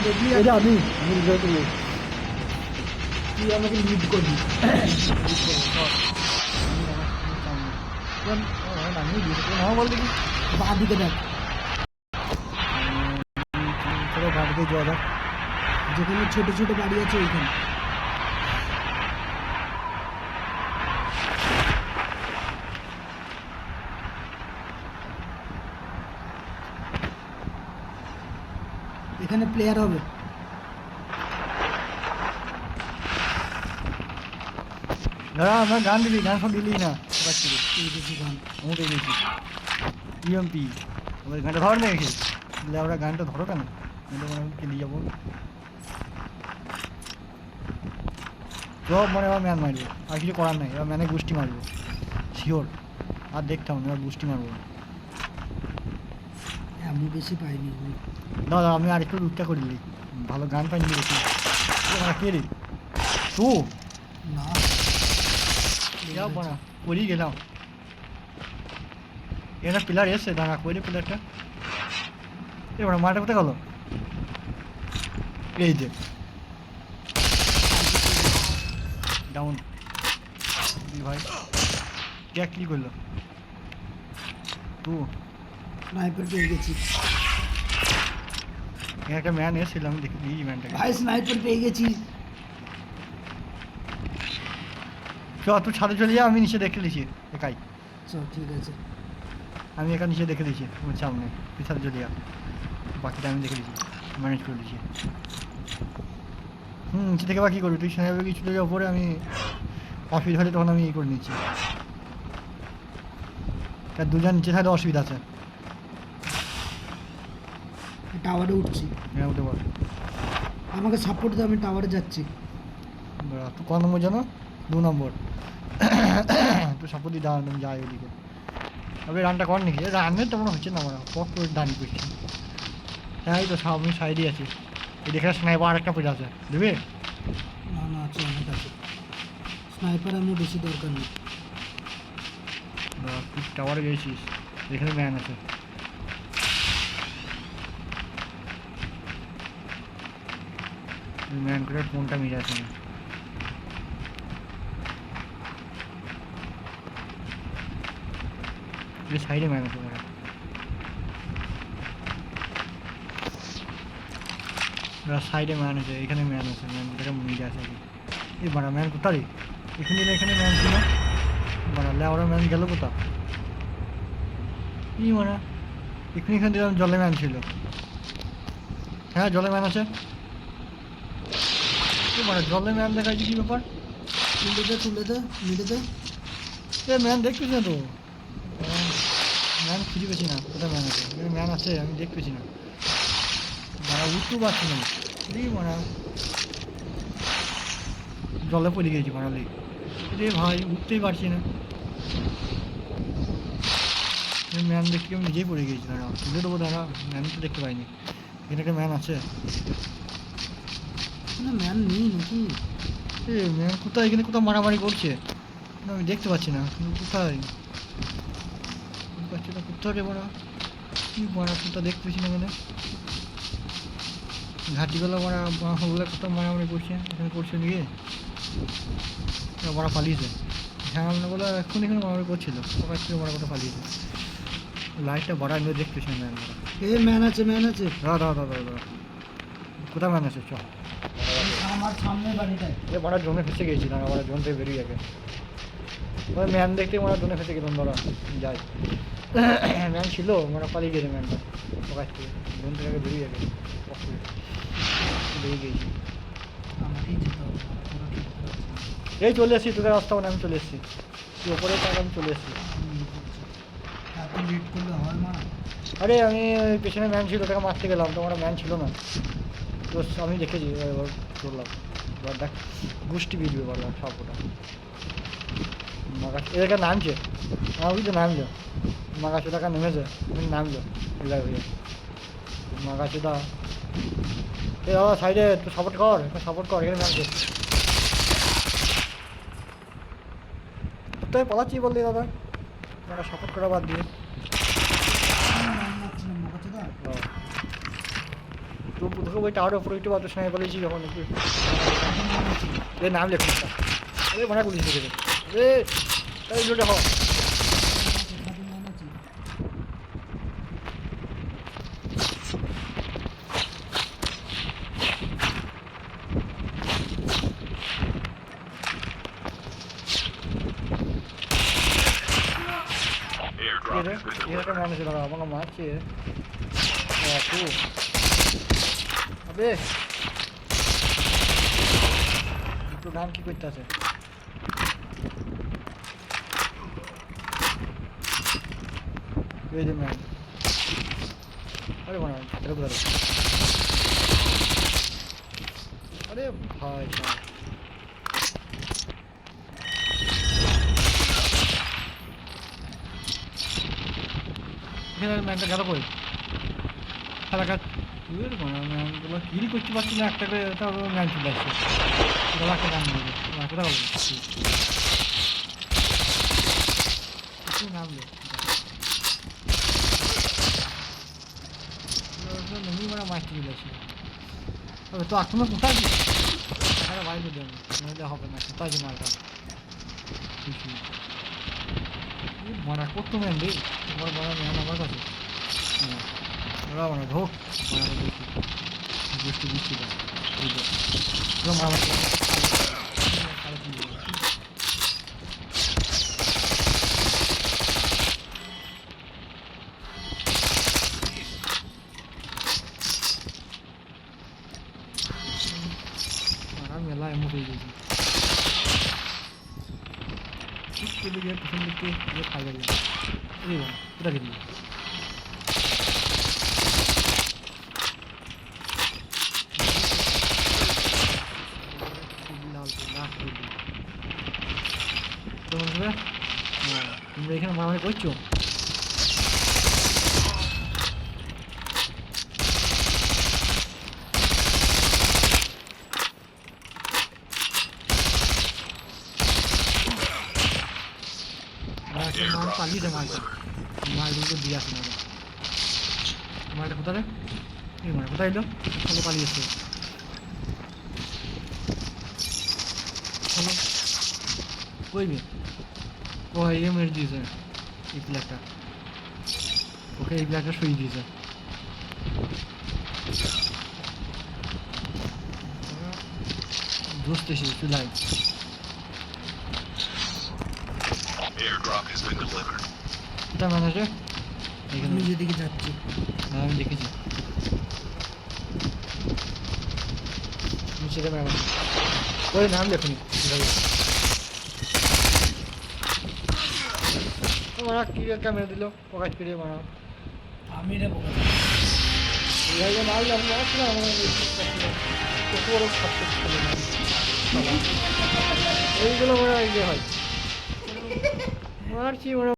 দেখলি এটা আমি রিজার্ভ করবো। তুই আমাকে লিড করবি। আমি দিয়েছি বল দেখি বাঁ দিকে দেখ, চলো বাড়িতে যাওয়া যাক। যেখানে ছোট ছোট বাড়ি আছে ওইখানে। এখানে প্লেয়ার হবে। দাদা আমার গান দিবি, গান সব দিলি না এই দেখি গান। আমি পেয়ে গেছি ইএমপি। ওই গানটা ধর না রেখে বলে আমরা গানটা ধরো কেন খেলিয়ে যাবো সব মনে আমার ম্যান মারবো, আর কিছু করার নাই, এবার ম্যানে গোষ্ঠী মারবো শিওর। আর দেখতাম এবার গোষ্ঠী মারবো। আমি বেশি পাইনি। দাদা আমি আর একটু রুটটা করে দিলি, ভালো গান পাইনি বেশি। কে রে তো না যাও বানা করেই গেলাম। এটা পিলার এসছে দাঁড়া করে পিলারটা এবার মাঠে কোথায় গেল? এই যে ডাউন ভাই কে কি করলো তো স্নাইপার পেয়ে গেছি একটা ম্যান এসেছিল, আমি দেখি এই ম্যানটাকে। ভাই স্নাইপার পেয়ে গেছি। চ তুই ছাদে চলে যা, আমি নিচে দেখে দিয়েছি একাই। চল ঠিক আছে। আমি একা নিচে দেখে দিয়েছি ওর সামনে, তুই ছাদে চলে যা, বাকিটা আমি দেখে দিয়েছি, ম্যানেজ করে দিয়েছি। নিচে থেকে বা কী করবি তুই? সেভাবে কি চলে যাওয়ার পরে আমি অসুবিধা হলে তখন আমি ই করে নিচ্ছি। তার দুজন নিচে থাকলে অসুবিধা আছে। টাওয়ারে উঠছি, হ্যাঁ উঠে বল। আমাকে সাপোর্ট দে, আমি টাওয়ারে যাচ্ছি। তুই ক নম্বর জানো? 2 নম্বর। তুই সাপোর্ট দিয়ে দাঁড়ান, আমি যাই ওদিকে। তবে রানটা কর নাকি? রানের তো মনে হচ্ছে না, আমার পক করে ডান করছি। হ্যাঁ এই তো আমি সাইডেই আছি। এদিকে স্নাইপার আরেকটা পড়ে আছে, দেবে? না না আছে, অনেক আছে। স্নাইপার আমার বেশি দরকার নেই। তুই টাওয়ারে গেছিস, এখানে ম্যান আছে। ম্যান করে ফোনটা মিলে আছে না। এই সাইডে ম্যান আছে ওরা। সাইডে ম্যান আছে, এখানে ম্যান আছে, ম্যান দুটাকে মিলে আছে। এই বাড়া ম্যান কোথায়? এখানে এখানে ম্যান ছিল বাড়া, লেওরা ম্যান গেল কোথা? কি মানে এখানে দিলাম জলে ম্যান ছিল। হ্যাঁ জলে ম্যান আছে। মানে জলে ম্যান দেখাচ্ছি কি ব্যাপার? তুলে দে মেরে দে। এ ম্যান দেখতেছি না তো, ম্যান খুঁজে পেয়েছি না। কোথায় ম্যান আছে? এখানে ম্যান আছে, আমি দেখতেছি না। মানে উঠতেও পারছি না, দেখি মানে জলে পড়ে গিয়েছি মারালি রে ভাই, উঠতেই পারছি না। ম্যান দেখতে আমি নিজেই পড়ে গিয়েছি, দাঁড়া তুলে দেবো, দাঁড়া ম্যান তো দেখতে পাইনি। এখানে একটা ম্যান আছে। না ম্যান নেই নাকি? এ ম্যান কোথায়? এখানে কোথাও মারামারি করছে, আমি দেখতে পাচ্ছি না। কোথায় পাচ্ছি না, কোথাও রে মারা, কি মারা কোথাও দেখতেছি না। মানে ঘাটিগুলো মারা ওগুলো কোথাও মারামারি করছে, এখানে করছে নিয়ে মারা পালিয়েছে। ঝামেলাগুলো এখন এখানে মারামারি করছিল, সবাই থেকে মারা কোথাও পালিয়েছে। লাইটটা বাড়ায় নিয়ে দেখতেছি ম্যান মারা। এ ম্যান আছে, ম্যান আছে। দাদা দাদা দাদা কোথায় ম্যান আছে? চল আমার সামনে বাড়িটায়। এ মারা জোনে ফেসে গেছি, দাঁড়া মারা জোন থেকে বেরিয়ে যাবে। ওই ম্যান দেখতে মারা জোনে ফেসে গেলাম, দাঁড়া যাই। ম্যান ছিল মারা পালিয়ে গেছে ম্যানটা সবাই থেকে, জোন থেকে বেরিয়ে যাবে। বেরিয়ে গেছি, আমাকেই যেতে হবে। এই চলে এসেছি তোদের রাস্তা, মানে আমি চলে এসেছি। তুই ওপরে তাহলে আমি চলে এসেছি। এত লেট করলে হয় মা? আরে আমি ওই পেছনে ম্যান ছিল, ওটাকে মারতে গেলাম তো আমার ম্যান ছিল না তো, আমি দেখেছি এবার চললাম। এবার দেখ গোষ্ঠী বেরবে বললাম সব ওটা মাগাছ এলাকা নামছে, আমার বুঝতে নামলো মাগাছ টাকা নেমেছে, নামলো এলাকা হয়ে মাগাছুদা। এ দাদা সাইডে একটু সাপোর্ট কর, একটু সাপোর্ট কর, এখানে নামছে। কোথায় পালাচ্ছি বললি দাদা, মানে সাপোর্ট করা বাদ দিয়ে। তো তোকে ওই টাওয়ারের উপরে একটু বাদ স্নাইপার পেয়েছি যখন একটু এ নাম লেখুন আরে মনে করিস দেখে রে তাই লোটে হ Airdrop has been এটা delivered. মানুষ ধরো আমাকে মারছে আপু আবে একটু গান কি করতে আছে এই যে ম্যাম আরে বানা এটা কোথায় আরে ভাই সাহেব এখানে ম্যানটা গেল কই খেলাঘাট তুই ম্যানগুলো কিল করতে পারছি না একটা করে তাও ম্যান চলে আসছে গলা একটা গান নেবে কোথায় বলবো কিছু নামলো নেমে মানে মাছটি চলে আসছে তবে তো এখনো কোথায় এখানে বাইরে দেবে নাহলে হবে না কোথায় যে মালটা মারা করতো ম্যান রে আমার মারা ম্যান আমার কাছে ওরা মানে ঢোক মারা দেখি বৃষ্টি বৃষ্টি মারা মেলা এমন হয়ে গেছে দিকে পিছন দিকে খাই যাবে কোথা গেলি তোমরা এখানে মারামারি করছো মান পালিয়ে দে মালটা মালগুলোকে দিয়ে আসে না মালটা কোথায় এই মাল কোথায় এলো চলো পালিয়েছে চলো কইবে ও এই মেরে দিয়েছে এই প্লেয়ারটা ওকে এই প্লেয়ারটা শুয়ে দিয়েছে দোস্ত এসে চুলাই Airdrop has been delivered. কোথায় ম্যানেজার আমি যেদিকে যাচ্ছি হ্যাঁ আমি দেখেছি নিচে দেবে আমার ওই নাম লেখুনি মারা কি ক্যামেরা দিল প্রকাশ করে মারা আমি রে বোকা মারলাম মারছিলাম এইগুলো মারা ইয়ে হয় মারছি ওরা